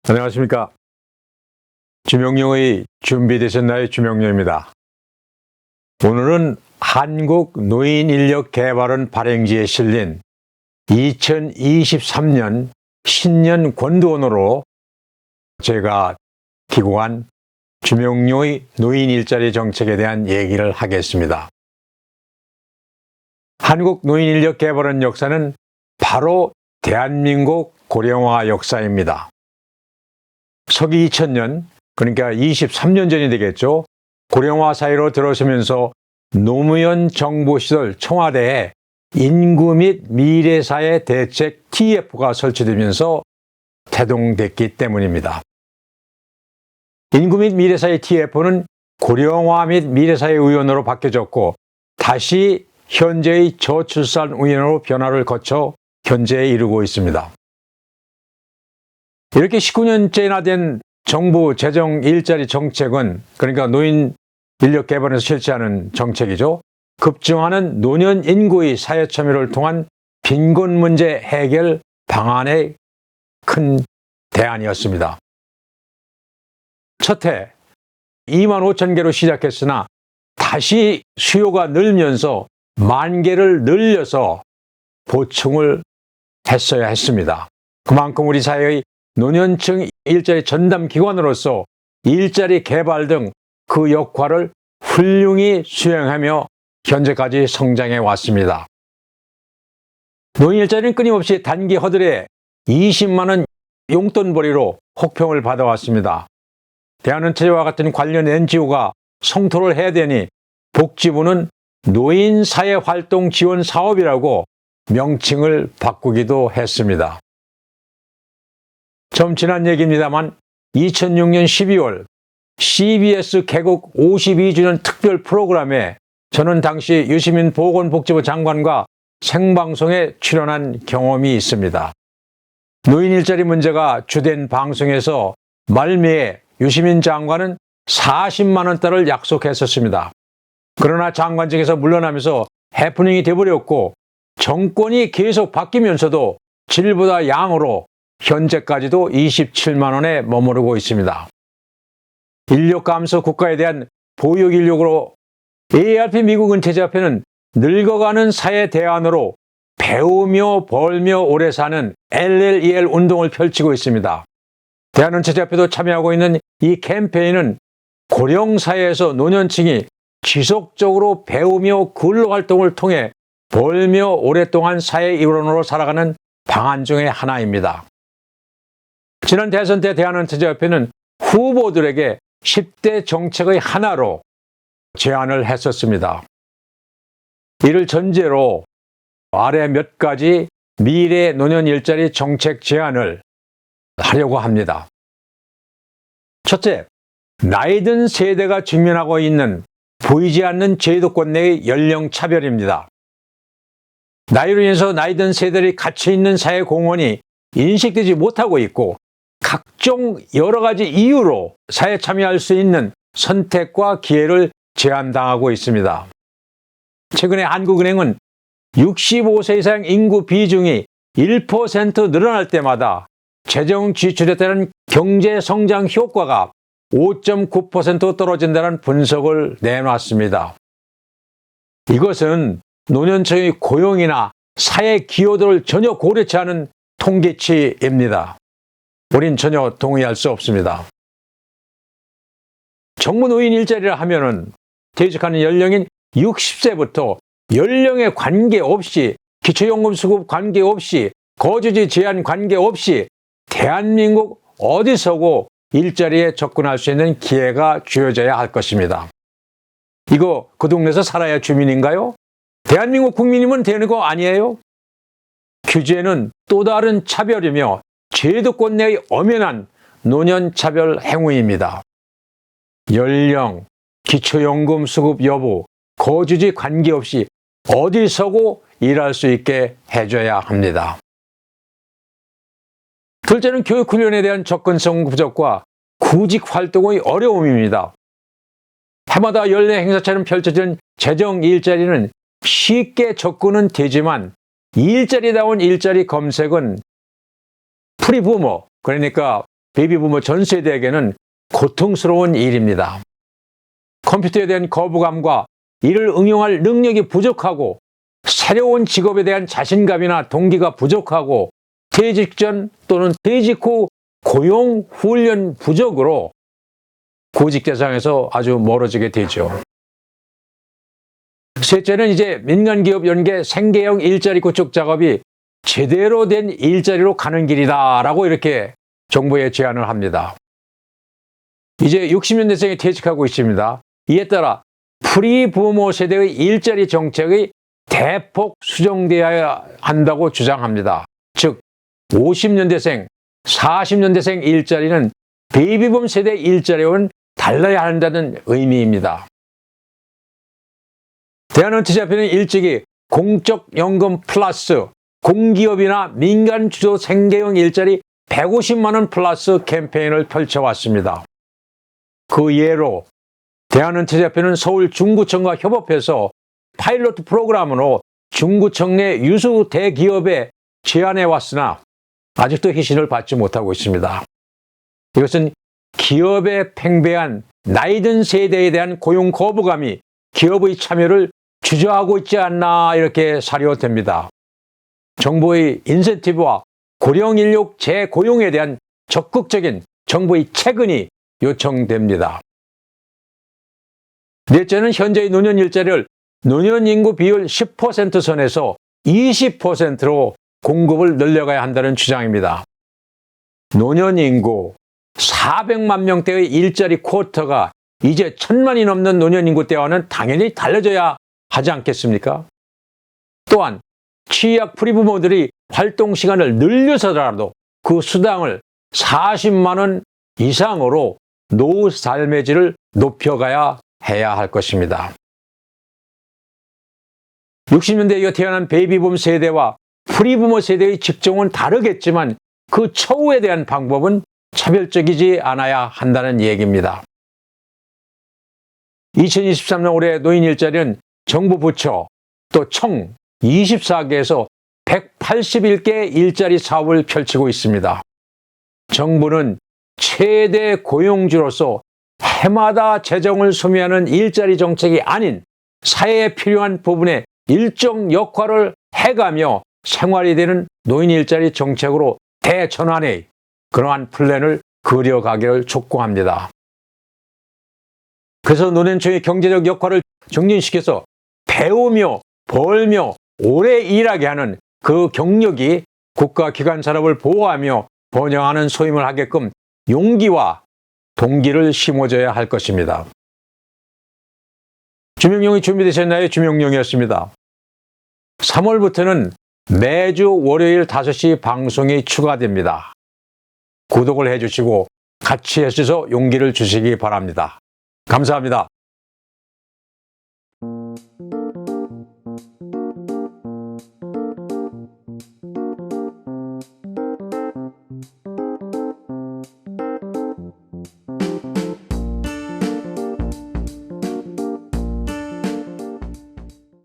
안녕하십니까. 주명용의 준비되셨나요? 주명용입니다. 오늘은 한국노인인력개발원 발행지에 실린 2023년 신년 권도원으로 제가 기고한 주명용의 노인 일자리 정책에 대한 얘기를 하겠습니다. 한국노인인력개발원 역사는 바로 대한민국 고령화 역사입니다. 서기 2000년, 그러니까 23년 전이 되겠죠. 고령화 사회로 들어서면서 노무현 정부 시절 청와대에 인구 및 미래사회 대책 TF가 설치되면서 태동됐기 때문입니다. 인구 및 미래사회 TF는 고령화 및 미래사회 의원으로 바뀌어졌고 다시 현재의 저출산 의원으로 변화를 거쳐 현재에 이르고 있습니다. 이렇게 19년째나 된 정부 재정 일자리 정책은, 그러니까 노인 인력 개발에서 실시하는 정책이죠. 급증하는 노년 인구의 사회 참여를 통한 빈곤 문제 해결 방안의 큰 대안이었습니다. 첫해 2만 5천 개로 시작했으나 다시 수요가 늘면서 1만 개를 늘려서 보충을 했어야 했습니다. 그만큼 우리 사회의 노년층 일자리 전담 기관으로서 일자리 개발 등 그 역할을 훌륭히 수행하며 현재까지 성장해 왔습니다. 노인 일자리는 끊임없이 단기 허들에 20만 원 용돈벌이로 혹평을 받아왔습니다. 대한은퇴와 같은 관련 NGO가 성토를 해야 되니 복지부는 노인사회활동지원사업이라고 명칭을 바꾸기도 했습니다. 좀 지난 얘기입니다만 2006년 12월 CBS 개국 52주년 특별 프로그램에 저는 당시 유시민 보건복지부 장관과 생방송에 출연한 경험이 있습니다. 노인 일자리 문제가 주된 방송에서 말미에 유시민 장관은 40만 원대를 약속했었습니다. 그러나 장관직에서 물러나면서 해프닝이 되어버렸고 정권이 계속 바뀌면서도 질보다 양으로 현재까지도 27만 원에 머무르고 있습니다. 인력 감소 국가에 대한 보육 인력으로 AARP 미국 은퇴자협회는 늙어가는 사회 대안으로 배우며 벌며 오래 사는 LLEL 운동을 펼치고 있습니다. 대한은퇴자협회도 참여하고 있는 이 캠페인은 고령사회에서 노년층이 지속적으로 배우며 근로활동을 통해 벌며 오랫동안 사회 일원으로 살아가는 방안 중의 하나입니다. 지난 대선 때 대한은퇴자협회는 후보들에게 10대 정책의 하나로 제안을 했었습니다. 이를 전제로 아래 몇 가지 미래 노년 일자리 정책 제안을 하려고 합니다. 첫째, 나이든 세대가 직면하고 있는 보이지 않는 제도권 내의 연령 차별입니다. 나이로 인해서 나이든 세대들이 갇혀있는 사회 공헌이 인식되지 못하고 있고 각종 여러 가지 이유로 사회에 참여할 수 있는 선택과 기회를 제한당하고 있습니다. 최근에 한국은행은 65세 이상 인구 비중이 1% 늘어날 때마다 재정 지출에 따른 경제 성장 효과가 5.9% 떨어진다는 분석을 내놨습니다. 이것은 노년층의 고용이나 사회 기여도를 전혀 고려치 않은 통계치입니다. 우린 전혀 동의할 수 없습니다. 정부 노인 일자리를 하면은 퇴직하는 연령인 60세부터 연령에 관계없이 기초연금 수급 관계없이 거주지 제한 관계없이 대한민국 어디서고 일자리에 접근할 수 있는 기회가 주어져야 할 것입니다. 이거 그 동네에서 살아야 주민인가요? 대한민국 국민이면 되는 거 아니에요? 규제는 또 다른 차별이며 제도권 내의 엄연한 노년 차별 행위입니다. 연령, 기초연금 수급 여부, 거주지 관계없이 어디서고 일할 수 있게 해줘야 합니다. 둘째는 교육훈련에 대한 접근성 부족과 구직 활동의 어려움입니다. 해마다 연례 행사처럼 펼쳐지는 재정 일자리는 쉽게 접근은 되지만 일자리다운 일자리 검색은 프리부머, 그러니까 베이비부모 전 세대에게는 고통스러운 일입니다. 컴퓨터에 대한 거부감과 이를 응용할 능력이 부족하고 새로운 직업에 대한 자신감이나 동기가 부족하고 퇴직 전 또는 퇴직 후 고용 훈련 부족으로 구직 대상에서 아주 멀어지게 되죠. 셋째는 이제 민간기업 연계 생계형 일자리 구축 작업이 제대로 된 일자리로 가는 길이다라고 이렇게 정부에 제안을 합니다. 이제 60년대생이 퇴직하고 있습니다. 이에 따라 프리부모 세대의 일자리 정책이 대폭 수정되어야 한다고 주장합니다. 즉 50년대생, 40년대생 일자리는 베이비붐 세대 일자리와는 달라야 한다는 의미입니다. 대한은퇴자협회는 일찍이 공적연금 플러스 공기업이나 민간 주도 생계형 일자리 150만 원 플러스 캠페인을 펼쳐왔습니다. 그 예로 대한은퇴자협회는 서울 중구청과 협업해서 파일럿 프로그램으로 중구청 내 유수 대기업에 제안해 왔으나 아직도 희신을 받지 못하고 있습니다. 이것은 기업에 팽배한 나이든 세대에 대한 고용 거부감이 기업의 참여를 주저하고 있지 않나 이렇게 사료됩니다. 정부의 인센티브와 고령 인력 재고용에 대한 적극적인 정부의 체근이 요청됩니다. 넷째는 현재의 노년 일자리를 노년 인구 비율 10% 선에서 20%로 공급을 늘려가야 한다는 주장입니다. 노년 인구 400만 명대의 일자리 쿼터가 이제 1000만이 넘는 노년 인구 때와는 당연히 달라져야 하지 않겠습니까? 또한 취약 프리부모들이 활동 시간을 늘려서라도 그 수당을 40만 원 이상으로 노후 삶의 질을 높여가야 해야 할 것입니다. 60년대에 이어 태어난 베이비붐 세대와 프리부모 세대의 직종은 다르겠지만 그 처우에 대한 방법은 차별적이지 않아야 한다는 얘기입니다. 2023년 올해 노인 일자리는 정부 부처 또 청 24개에서 181개 일자리 사업을 펼치고 있습니다. 정부는 최대 고용주로서 해마다 재정을 소비하는 일자리 정책이 아닌 사회에 필요한 부분에 일정 역할을 해가며 생활이 되는 노인 일자리 정책으로 대전환의 그러한 플랜을 그려가기를 촉구합니다. 그래서 노년층의 경제적 역할을 정진시켜서 배우며 벌며 오래 일하게 하는 그 경력이 국가기관 산업을 보호하며 번영하는 소임을 하게끔 용기와 동기를 심어줘야 할 것입니다. 주명용이 준비되셨나요? 주명용이었습니다. 3월부터는 매주 월요일 5시 방송이 추가됩니다. 구독을 해주시고 같이 해주셔서 용기를 주시기 바랍니다. 감사합니다.